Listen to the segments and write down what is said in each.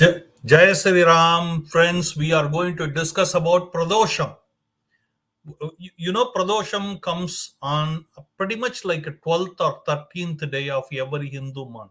Jai Sri Ram, friends, we are going to discuss about Pradosham. Pradosham comes on pretty much like a 12th or 13th day of every Hindu month.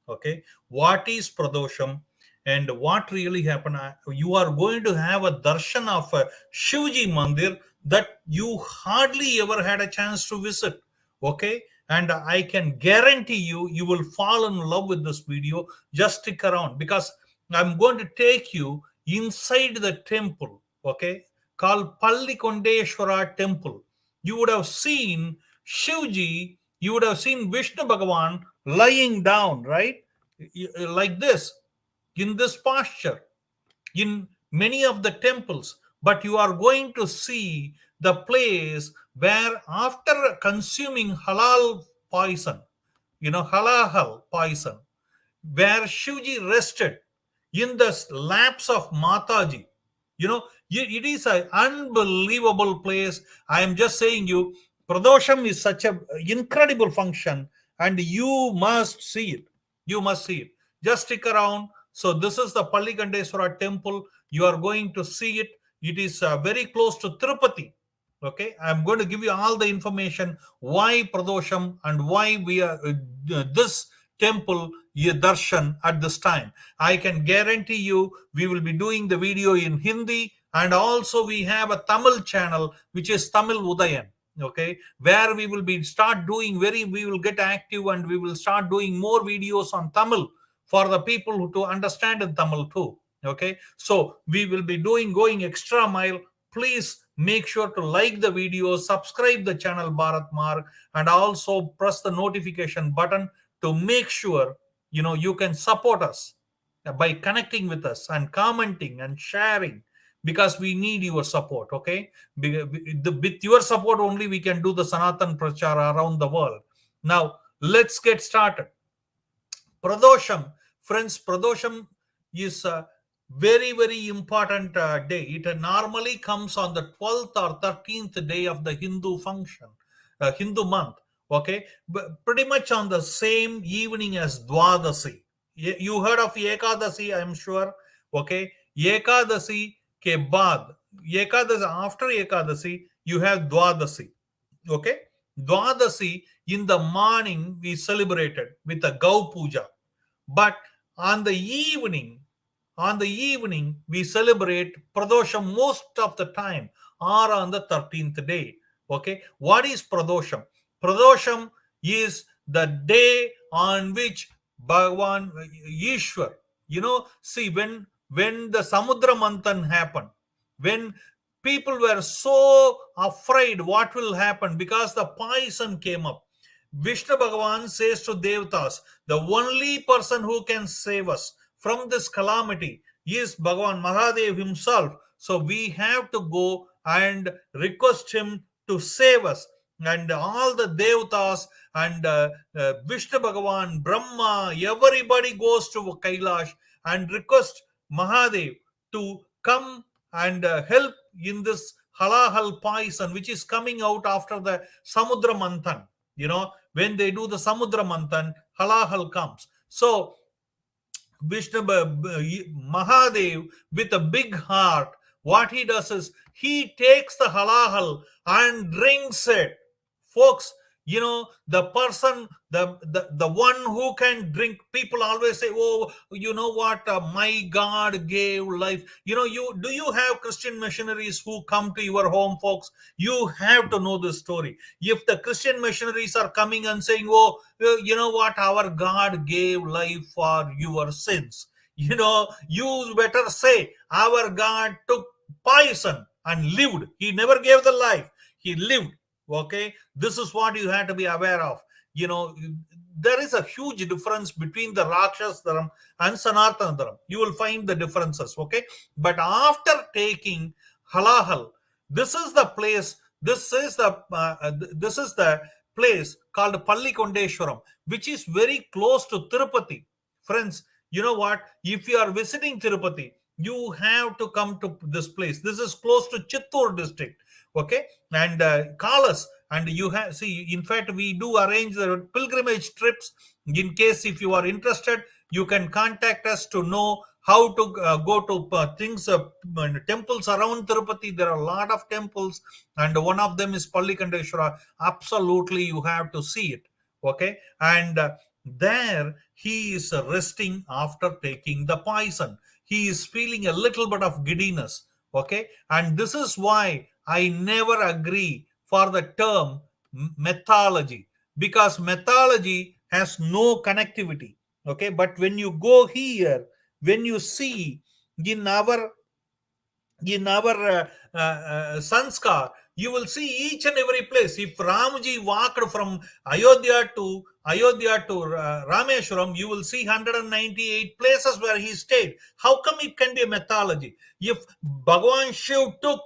Okay, what is Pradosham and what really happened? You are going to have a darshan of a Shiv Ji mandir that you hardly ever had a chance to visit. Okay, and I can guarantee you will fall in love with this video. Just stick around because I'm going to take you inside the temple. Okay, called Pallikondeshwara temple. You would have seen Shivji, you would have seen Vishnu Bhagavan lying down, right? Like this, in this posture, in many of the temples. But you are going to see the place where, after consuming halal poison, halahal poison, where Shivji rested in the laps of Mataji. It is an unbelievable place. I am just saying you, Pradosham is such an incredible function, and you must see it. You must see it. Just stick around. So this is the Pallikandeswara temple. You are going to see it. It is very close to Tirupati. Okay, I'm going to give you all the information why Pradosham and why we are this temple darshan at this time. I can guarantee you we will be doing the video in Hindi, and also we have a Tamil channel which is Tamil Udayan. Okay, where we will be start doing we will get active and we will start doing more videos on Tamil for the people who to understand in Tamil too. Okay, so we will be going extra mile. Please make sure to like the video, subscribe the channel Bharat Mark, and also press the notification button to make sure you can support us by connecting with us and commenting and sharing, because we need your support. Okay, with your support only we can do the Sanatan Prachara around the world. Now let's get started. Pradosham, friends, Pradosham is a very important day. It normally comes on the 12th or 13th day of the Hindu function, Hindu month. Okay, but pretty much on the same evening as Dwadasi. You heard of Ekadasi, I'm sure. Okay, Ekadasi ke baad, Ekadasi, after Ekadasi, you have Dwadasi. Okay, Dwadasi in the morning we celebrated with a Gau Puja, but on the evening, we celebrate Pradosham most of the time, or on the 13th day. Okay, what is Pradosham? Pradosham is the day on which Bhagavan Ishwar, see, when the Samudra Manthan happened, when people were so afraid what will happen because the poison came up, Vishnu Bhagavan says to Devatas, the only person who can save us from this calamity is Bhagavan Mahadev himself. So we have to go and request him to save us. And all the Devatas and Vishnu Bhagavan, Brahma, everybody goes to Kailash and request Mahadev to come and help in this halahal poison which is coming out after the Samudra Manthan. When they do the Samudra Manthan, halahal comes. So Vishnu Mahadev, with a big heart, what he does is he takes the halahal and drinks it. Folks, the person, the one who can drink, people always say, oh, you know what, my God gave life. Do you have Christian missionaries who come to your home, folks? You have to know this story. If the Christian missionaries are coming and saying, oh, you know what, our God gave life for your sins, you better say, our God took poison and lived. He never gave the life, he lived. Okay, this is what you have to be aware of. There is a huge difference between the Rakshas Dharam and Sanatana Dharam. You will find the differences. Okay, but after taking halahal, this is the place. This is the place called Pallikondeshwaram, which is very close to Tirupati. Friends, you know what? If you are visiting Tirupati, you have to come to this place. This is close to Chittor district. Okay, and call us, and you have, see, in fact we do arrange the pilgrimage trips. In case if you are interested, you can contact us to know how to go to temples around Tirupati. There are a lot of temples, and one of them is Pallikandeshwara. Absolutely, you have to see it. Okay, and there he is resting after taking the poison. He is feeling a little bit of giddiness. Okay, and this is why I never agree for the term mythology, because mythology has no connectivity. Okay, but when you go here, when you see in our sanskar, you will see each and every place. If Ramji walked from Ayodhya to Rameshwaram, you will see 198 places where he stayed. How come it can be a mythology? If Bhagwan Shiv took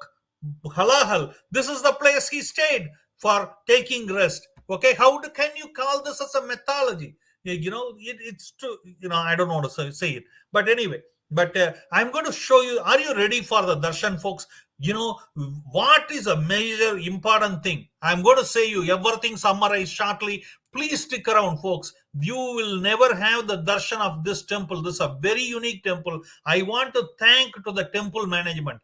Halahal, this is the place he stayed for taking rest. Okay, can you call this as a mythology? It's true. I don't want to say it, but anyway. But I'm going to show you. Are you ready for the darshan, folks? What is a major important thing? I'm going to say you everything summarized shortly. Please stick around, folks. You will never have the darshan of this temple. This is a very unique temple. I want to thank to the temple management.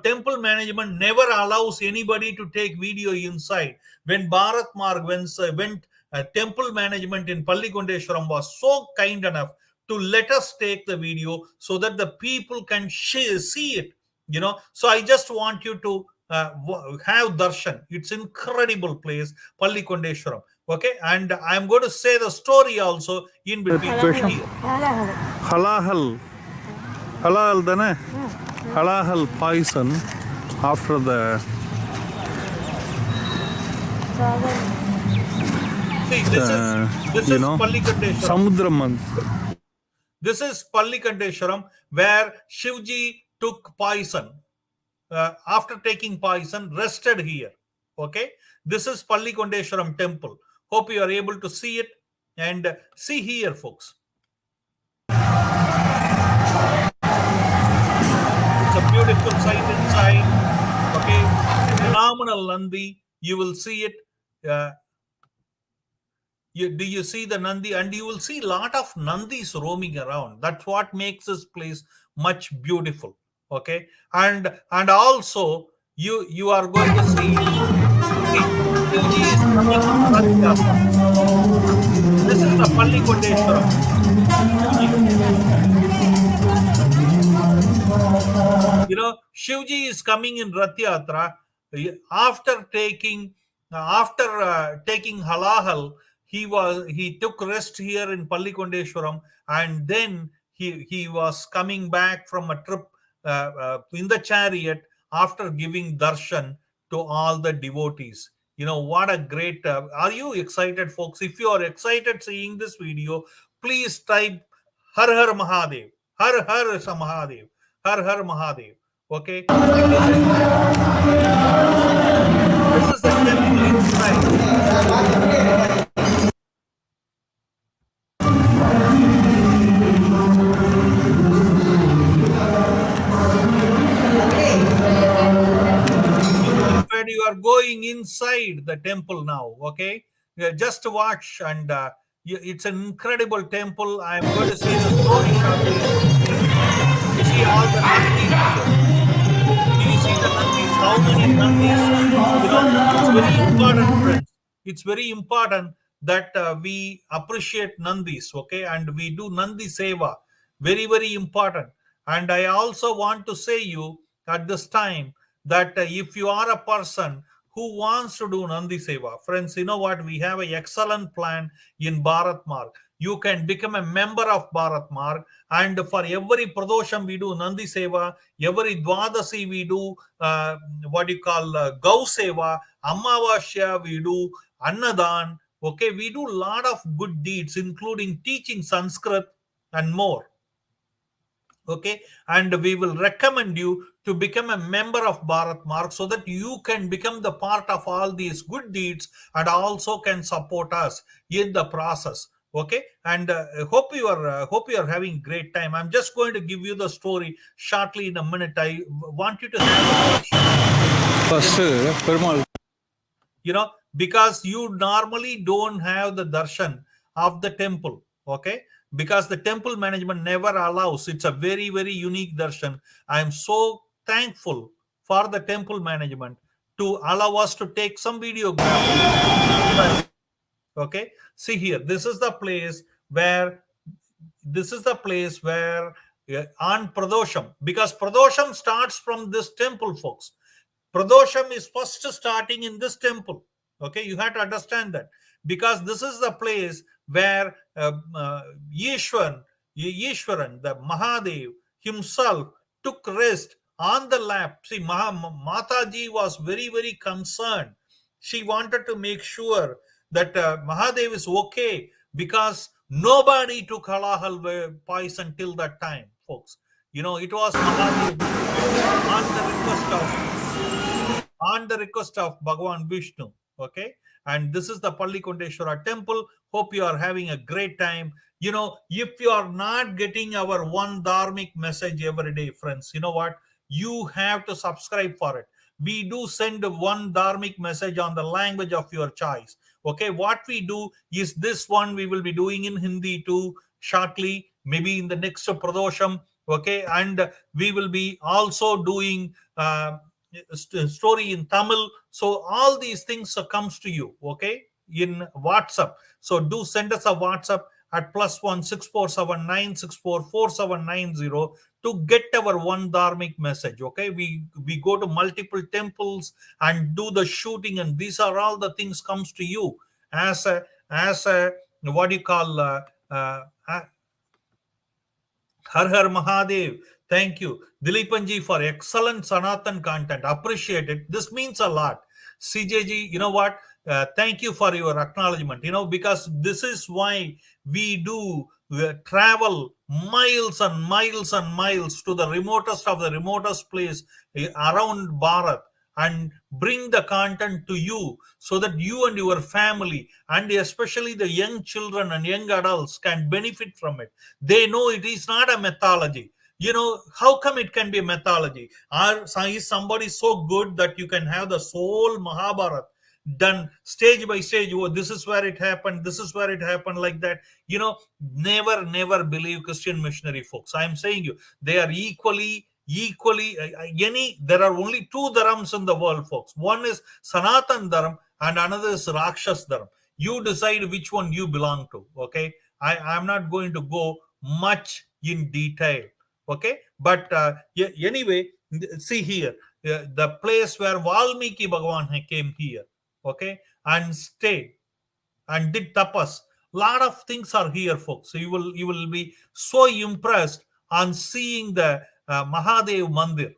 Temple management never allows anybody to take video inside. When Bharat Marg went temple management in Pallikondeshwaram was so kind enough to let us take the video so that the people can see it. So I just want you to have darshan. It's incredible place, Pallikondeshwaram. Okay, and I'm going to say the story also in between. Halahal. Halahal dane? Halahal Poison after the see, this is Pallikondeshwaram. Samudra Mantra. This is Pallikondeshwaram, where Shivji took poison. After taking poison, rested here. Okay, this is Pallikondeshwaram temple. Hope you are able to see it, and see here, folks. It's a beautiful sight inside. Okay, phenomenal Nandi. You will see it. Do you see the Nandi? And you will see a lot of Nandis roaming around. That's what makes this place much beautiful. Okay, and also you are going to see. Shivji is coming in Rath Yatra. This is the Pallikondeshwaram. Shivji is coming in Rath Yatra after taking halahal. He took rest here in Pallikondeshwaram, and then he was coming back from a trip in the chariot after giving darshan to all the devotees. What a great are you excited, folks? If you are excited seeing this video, please type Har Har Mahadev, Har Har Mahadev, Har Har Mahadev. Okay, this is the temple inside. When you are going inside the temple now, okay, just watch, and it's an incredible temple. I'm going to say the story shortly. You see all the Nandis here. Do you see the Nandis? How many Nandis? It's very important, friends. It's very important that we appreciate Nandis, okay, and we do Nandi Seva. Very, very important. And I also want to say you at this time that if you are a person who wants to do Nandi Seva, friends, you know what? We have an excellent plan in Bharat Marg. You can become a member of Bharat Marg, and for every Pradosham we do Nandi Seva, every Dwadasi we do what you call Gau Seva, Amavasya we do Annadan. Okay, we do a lot of good deeds, including teaching Sanskrit and more. Okay, and we will recommend you to become a member of Bharat Marg so that you can become the part of all these good deeds and also can support us in the process. Okay, and hope you are having great time. I'm just going to give you the story shortly in a minute. I want you to have because you normally don't have the darshan of the temple. Okay, because the temple management never allows. It's a very, very unique darshan. I am so thankful for the temple management to allow us to take some videograph. Okay, see here, where this is the place where on Pradosham, because Pradosham starts from this temple, folks. Pradosham is first starting in this temple. Okay, you have to understand that, because this is the place where Yeshwaran, the Mahadev himself took rest on the lap. See, Mataji was very, very concerned. She wanted to make sure that Mahadev is okay, because nobody took halahal poison till that time, folks. It was Mahadev who took it on the request Bhagavan Vishnu. Okay, and this is the Pallikonteshwara temple. Hope you are having a great time. If you are not getting our one dharmic message every day, friends, you know what? You have to subscribe for it. We do send one dharmic message on the language of your choice. Okay, what we do is this one we will be doing in Hindi too shortly, maybe in the next Pradosham. Okay, and we will be also doing story in Tamil. So all these things comes to you, okay, in WhatsApp. So do send us a WhatsApp at +1 647 964 4790 to get our one dharmic message. Okay, we go to multiple temples and do the shooting, and these are all the things comes to you as a what do you call uh, Har Har Mahadev. Thank you. Dileepanji, for excellent Sanatan content. Appreciate it. This means a lot. CJG, you know what? Thank you for your acknowledgement. Because this is why we do travel miles and miles and miles to the remotest of the remotest place around Bharat and bring the content to you, so that you and your family, and especially the young children and young adults, can benefit from it. They know it is not a mythology. How come it can be a mythology? Is somebody so good that you can have the whole Mahabharat done stage by stage? Oh, this is where it happened, this is where it happened, like that. Never believe Christian missionary folks. I am saying you, they are equally there are only two dharams in the world, folks. One is Sanatan dharam and another is Rakshas dharam. You decide which one you belong to. Okay, I'm not going to go much in detail. Okay, but anyway, see here, the place where Valmiki Bhagavan came here, okay, and stayed and did tapas. Lot of things are here, folks. So you will be so impressed on seeing the Mahadev Mandir.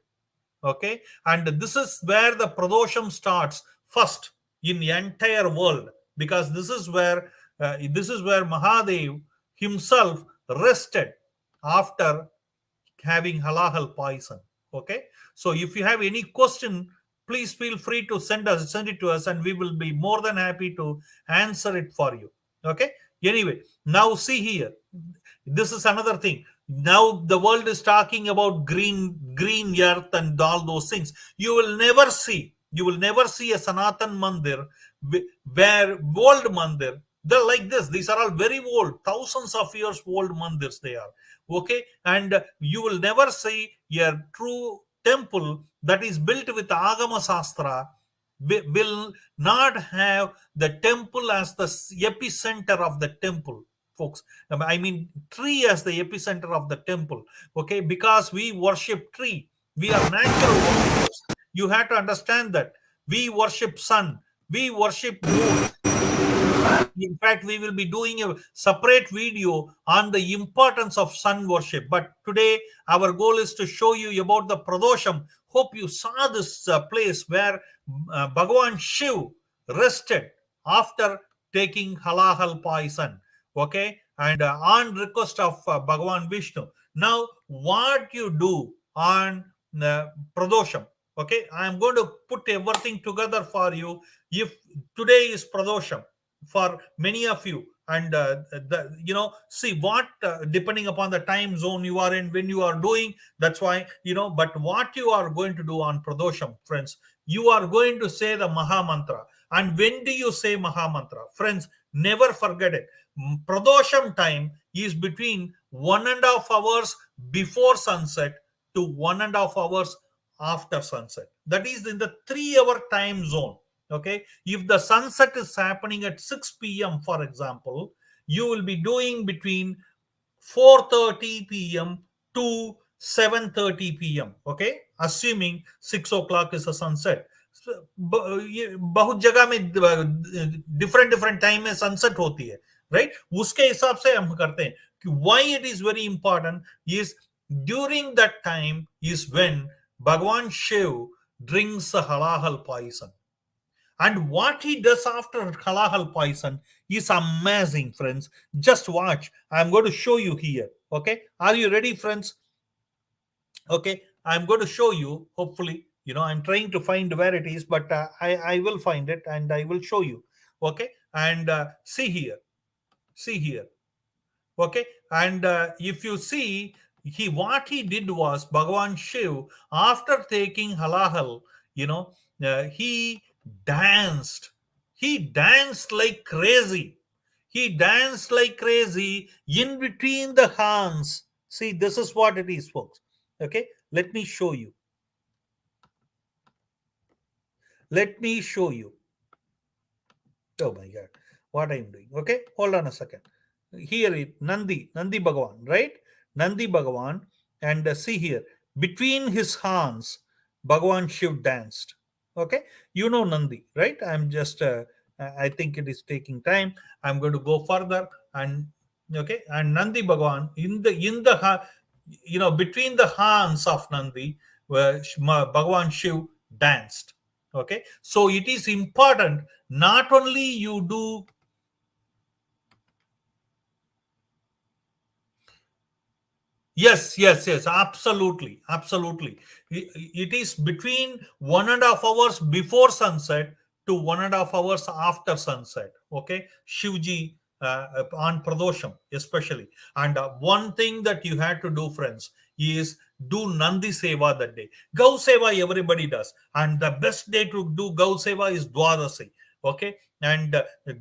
Okay, and this is where the Pradosham starts first in the entire world, because this is where Mahadev himself rested after having halahal poison. Okay, so if you have any question, please feel free to send it to us, and we will be more than happy to answer it for you. Okay, anyway, now see here, this is another thing. Now the world is talking about green earth and all those things. You will never see a Sanatan Mandir where old Mandir, they're like this. These are all very old, thousands of years old mandirs they are. Okay, and you will never see a true temple that is built with Agama Sastra will not have the temple as the epicenter of the temple, folks. I mean, tree as the epicenter of the temple. Okay, because we worship tree, we are natural worshippers. You have to understand that we worship sun, we worship moon. In fact, we will be doing a separate video on the importance of sun worship. But today, our goal is to show you about the Pradosham. Hope you saw this place where Bhagavan Shiv rested after taking halahal poison. Okay, and on request of Bhagavan Vishnu. Now, what you do on Pradosham? Okay, I am going to put everything together for you. If today is Pradosham for many of you, and see what depending upon the time zone you are in, when you are doing, that's why, but what you are going to do on Pradosham, friends, you are going to say the Maha Mantra. And when do you say Maha Mantra, friends? Never forget it. Pradosham time is between 1.5 hours before sunset to 1.5 hours after sunset. That is in the 3 hour time zone. Okay. If the sunset is happening at 6 p.m., for example, you will be doing between 4:30 p.m. to 7:30 p.m. Okay, assuming 6 o'clock is a sunset. बहुत जगह में different different time में sunset होती है, right? उसके हिसाब से हम करते हैं कि why it is very important is during that time is when Bhagwan Shiva drinks halahal poison. And what he does after halahal poison is amazing, friends. Just watch. I'm going to show you here. Okay. Are you ready, friends? Okay. I'm going to show you, hopefully. I'm trying to find where it is, but I will find it and I will show you. Okay. And see here. See here. Okay. And if you see, what he did was Bhagavan Shiv, after taking halahal, he danced. He danced like crazy. He danced like crazy in between the hands. See, this is what it is, folks. Okay. Let me show you. Let me show you. Oh my God, what I'm doing. Okay, hold on a second. Here it Nandi Bhagavan, right? Nandi Bhagavan, and see here between his hands, Bhagavan Shiv danced. Okay, you know Nandi, right? I'm just, I think it is taking time. I'm going to go further and okay, and Nandi Bhagavan between the hands of Nandi, where Bhagavan Shiv danced. Okay, so it is important not only you do yes, absolutely, absolutely. It is between 1.5 hours before sunset to 1.5 hours after sunset. Okay, Shivji on Pradosham especially. And one thing that you had to do, friends, is do Nandi Seva that day. Gau Seva everybody does, and the best day to do Gau Seva is Dwadasi. Okay, and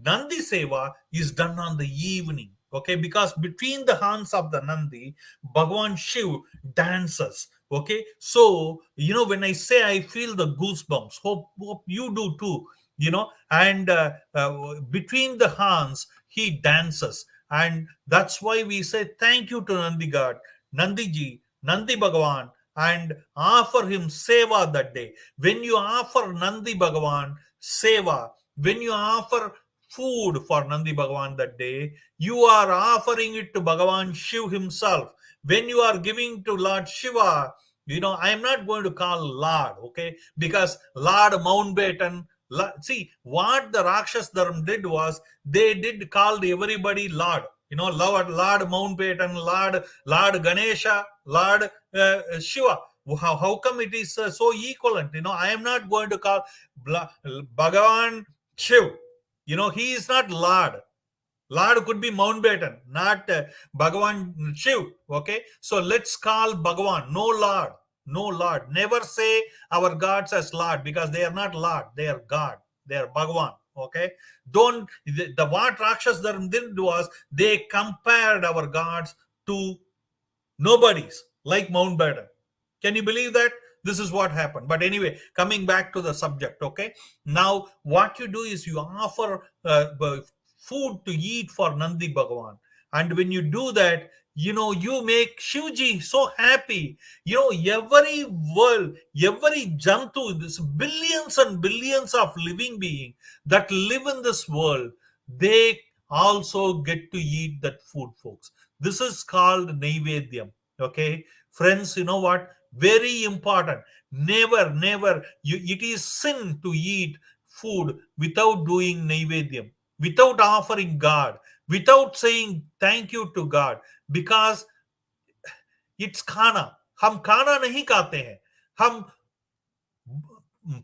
Nandi Seva is done on the evening. Okay, because between the hands of the Nandi, Bhagwan Shiv dances. Okay, so when I say I feel the goosebumps, hope you do too. And between the hands he dances, and that's why we say thank you to Nandi God, Nandi Ji, Nandi Bhagavan, and offer him seva that day. When you offer Nandi Bhagavan seva, when you offer food for Nandi Bhagavan that day, you are offering it to Bhagavan Shiv himself. When you are giving to Lord Shiva, I am not going to call Lord, okay, because Lord Mountbatten. See, what the Rakshas Dharm did was they did call everybody Lord. Lord Mountbatten, Lord Ganesha, Lord Shiva. How come it is so equivalent? I am not going to call Bhagavan Shiv. He is not Lord. Lord could be Mountbatten, not Bhagavan Shiv. Okay, so let's call Bhagavan. No Lord, no Lord. Never say our gods as Lord, because they are not Lord. They are God. They are Bhagavan. Okay, don't the what Rakshas did was they compared our gods to nobodies like Mountbatten. Can you believe that? This is what happened. But anyway, coming back to the subject, okay? Now, what you do is you offer food to eat for Nandi Bhagavan. And when you do that, you make Shivji so happy. Every world, every Jantu, this billions and billions of living beings that live in this world, they also get to eat that food, folks. This is called Naivedyam. Okay, friends, you know what? Very important. Never, it is sin to eat food without doing Naivedyam, without offering God, without saying thank you to God, because it's खाना. हम खाना नहीं खाते हैं, हम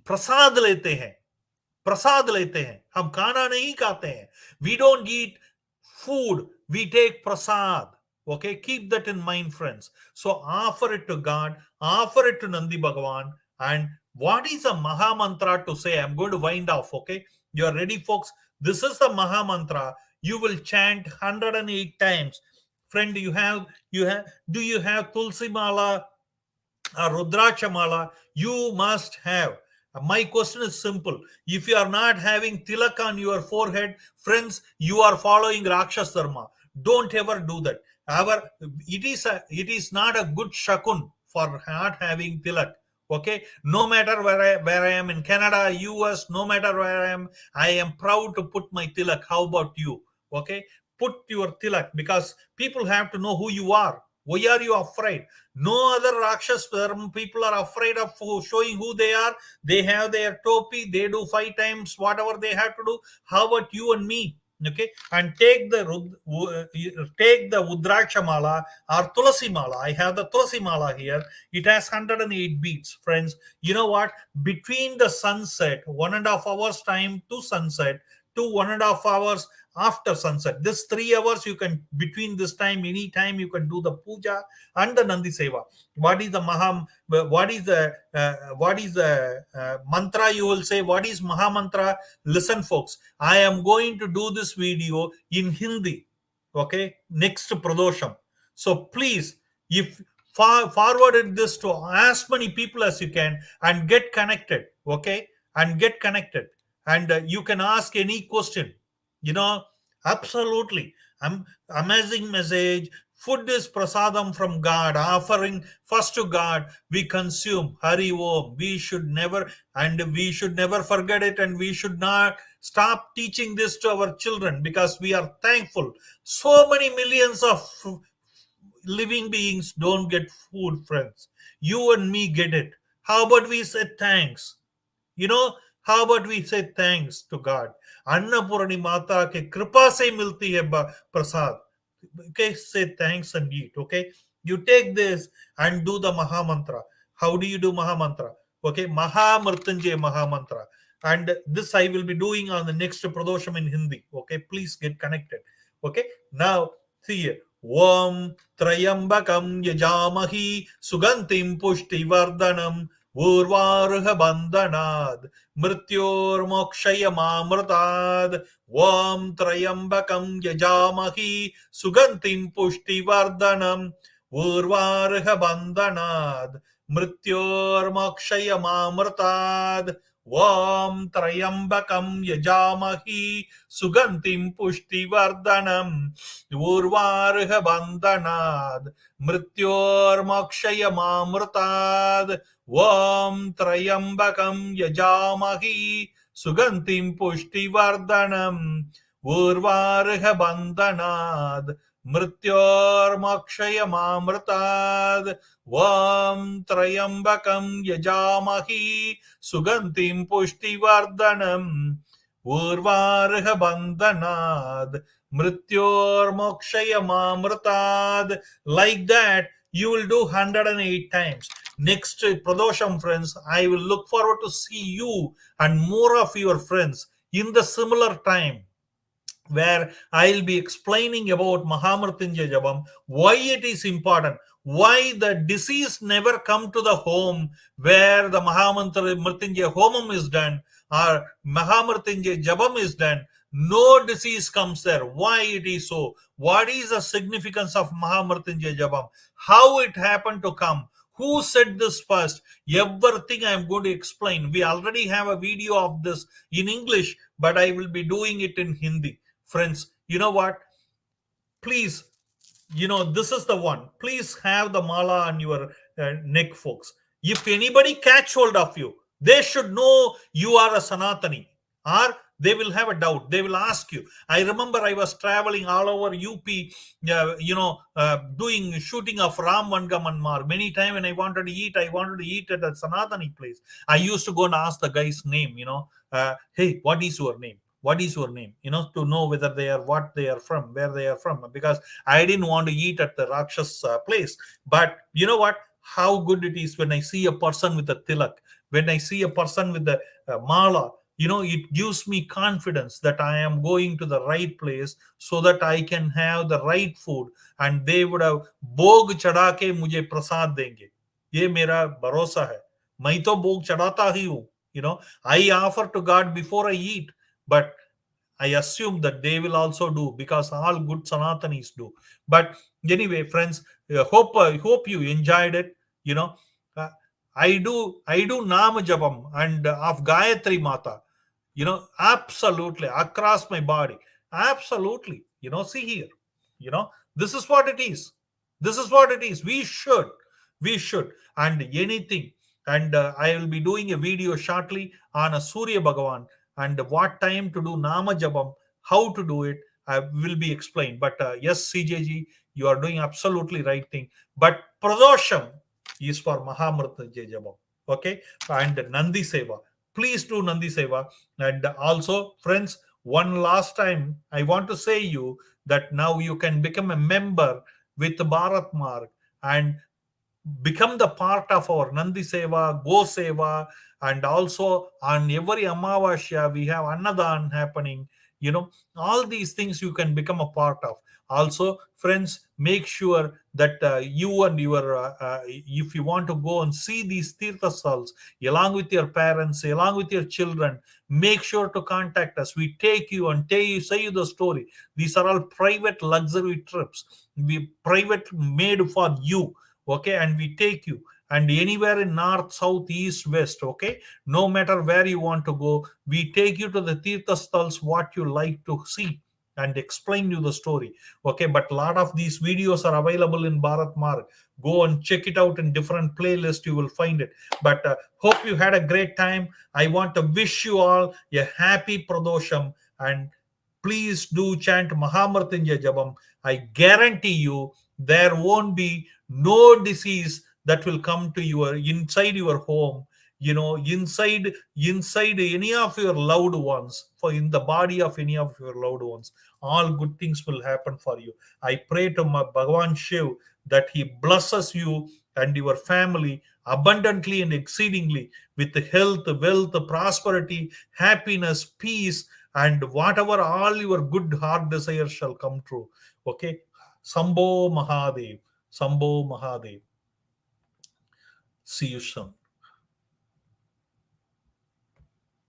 प्रसाद लेते हैं. प्रसाद लेते हैं, हम खाना नहीं खाते हैं. We don't eat food, we take prasad. Okay, keep that in mind, friends. So offer it to God, offer it to Nandi Bhagavan. And what is a Maha Mantra to say? I'm going to wind off. Okay, You are ready, folks? This is the Maha Mantra. You will chant 108 times. Friend, do you have Tulsi Mala, a Rudraksha Mala? You must have. My question is simple. If you are not having tilak on your forehead, friends, you are following Rakshas Dharma. Don't ever do that. It is not a good shakun for not having tilak. Okay, no matter where I am in Canada, US, no matter where I am proud to put my tilak. How about you? Okay, put your tilak because people have to know who you are. Why are you afraid? No other Rakshas people are afraid of showing who they are. They have their topi, they do 5 times whatever they have to do. How about you and me? Okay, and take the Udraksha Mala or Tulasi Mala. I have the Tulasi Mala here. It has 108 beats, friends. You know what? Between the sunset, 1.5 hours time to sunset, to 1.5 hours after sunset. This 3 hours you can between this time, any time you can do the puja and the Nandi Seva. What is the Maha? What is the mantra? You will say, what is Maha Mantra? Listen, folks. I am going to do this video in Hindi. Okay, next Pradosham. So please, if forwarded this to as many people as you can and get connected. Okay, and get connected, and you can ask any question. You know, absolutely. Amazing message. Food is prasadam from God, offering first to God. We consume Hari Om. We should never forget it, and we should not stop teaching this to our children because we are thankful. So many millions of living beings don't get food, friends. You and me get it. How about we say thanks? You know, how about we say thanks to God? Annapurani Mata ke kripa se milti hai prasad. Okay, say thanks and eat. Okay, you take this and do the Maha Mantra. How do you do Maha Mantra? Okay, Maha Mrityunjay Maha Mantra. And this I will be doing on the next Pradosham in Hindi. Okay, please get connected. Okay, now see here. Om Trayambakam Yajamahi Sugantim Pushti Vardhanam Urvarha Bandhanad Mrityormokshayamamrtad Vam Trayambakam Yajamahi Sugantim Pushtivardhanam Urvarha Bandhanad Mrityormokshayamamrtad Vam Trayambakam Yajamahi Sugantim Pushtivardhanam Urvarha Bandhanad Mrityormokshayamamrtad Vam Trayambakam Yajamahi Sugantim Pushtivardhanam Urvarha Bandhanad Mrityormokshayamamrtad Vam Trayambakam Yajamahi Sugantim Pushtivardhanam Urvarha Bandhanad Mrityormokshayamamrtad. Like that, you will do 108 times. Next Pradosham, friends, I will look forward to see you and more of your friends in the similar time where I'll be explaining about Mahamrityunjay Jabam, why it is important, why the disease never come to the home where the Mahamrityunjay Homam is done or Mahamrityunjay Jabam is done. No disease comes there. Why it is so? What is the significance of Mahamrityunjay Jabam? How it happened to come? Who said this first? Everything I am going to explain. We already have a video of this in English, but I will be doing it in Hindi. Friends, you know what? Please, this is the one. Please have the mala on your neck, folks. If anybody catch hold of you, they should know you are a Sanatani, or they will have a doubt. They will ask you. I remember I was traveling all over UP, doing shooting of Ram Vangaman Mar. Many times when I wanted to eat at a Sanatani place. I used to go and ask the guy's name, hey, what is your name? What is your name? To know whether they are what they are from, where they are from, because I didn't want to eat at the Rakshas place. But you know what? How good it is when I see a person with a tilak, when I see a person with the mala, it gives me confidence that I am going to the right place so that I can have the right food, and they would have bhog chada ke mujhe prasad denge. ये मेरा भरोसा है. मैं तो भोग चढ़ाता ही हूँ. I offer to God before I eat. but I assume that they will also do, because all good Sanatanis do. But anyway, friends, hope you enjoyed it. You know, uh, I do Nama Jabam and of Gayatri Mata. Absolutely across my body. Absolutely. See here. You know, this is what it is. This is what it is. We should, and anything. And I will be doing a video shortly on a Surya Bhagavan, and what time to do Nama Jabam, how to do it, will be explained. But yes, CJG, you are doing absolutely right thing. But Pradosham is for Mahamrityunjay Jabam. Okay, and Nandi Seva. Please do Nandi Seva. And also, friends, one last time, I want to say you that now you can become a member with Bharat Mark and become the part of our Nandi Seva, Go Seva, and also on every Amavasya we have Annadan happening. All these things you can become a part of. Also, friends, make sure that you and your, if you want to go and see these Tirtha stalls along with your parents, along with your children, make sure to contact us. We take you and say you the story. These are all private luxury trips. We private made for you, okay, and we take you, and anywhere in north, south, east, west, okay, no matter where you want to go, we take you to the tirtha stalls what you like to see and explain you the story, okay. But a lot of these videos are available in Bharat Marg. Go and check it out in different playlist, you will find it. But hope you had a great time. I want to wish you all a happy Pradosham, and please do chant Mahamrityunjay Jabam. I guarantee you there won't be no disease that will come to your inside your home, inside any of your loved ones, for in the body of any of your loved ones. All good things will happen for you. I pray to my Bhagavan Shiv that he blesses you and your family abundantly and exceedingly with health, wealth, prosperity, happiness, peace, and whatever all your good heart desires shall come true. Okay. Sambho Mahadev. Sambho Mahadev. See you soon.